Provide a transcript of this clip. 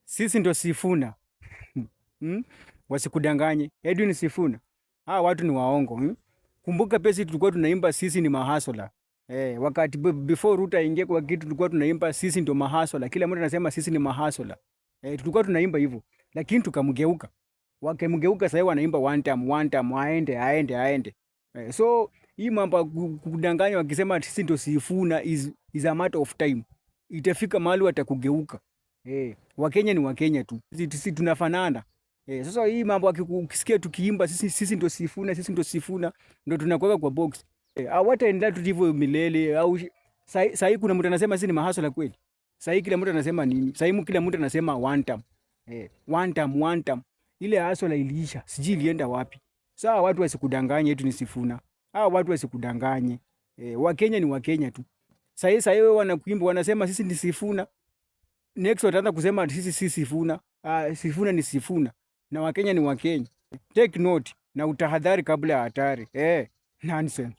sisi ndo Sifuna. Hmm? Wasikudanganye. Edwin Sifuna. Watu ni waongo. Kumbuka pesi tulikuwa tunaimba sisi ni mahasola. Wakati before Ruto aingie kwa kitu tulikuwa tunaimba sisi ndo mahasola. Kila mtu anasema sisi ni mahasola. Tulikuwa tunaimba hivyo. Lakini tukamgeuka. Wakemgeuka sasa wanaimba one time aende. So hii mambo kudanganya wakisema sisi ndo Sifuna is a matter of time. Itafika mahali watakugeuka. Wakenya ni Wakenya tu. Sisi tunafanana. Sasa hii mambo ukisikia tukiimba sisi ndo Sifuna ndo tunakuweka kwa box. Hawataendelea tu hivyo milele au sasa kuna mtu anasema sisi ni mahasola kweli. Sasa kila mtu anasema nini? Sasa kila mtu anasema one time. Ile hasola iliisha. Sijui ilienda wapi. Sasa watu wasikudanganye eti ni Sifuna. Watu wasikudanganye. Wakenya ni Wakenya tu. Sasa wewe wanakuimba wanasema sisi ni Sifuna. Next wataanza kusema sisi si Sifuna. Sifuna ni Sifuna. Na Wakenya ni Wakenya. Take note na utahadhari kabla ya hatari. Nonsense.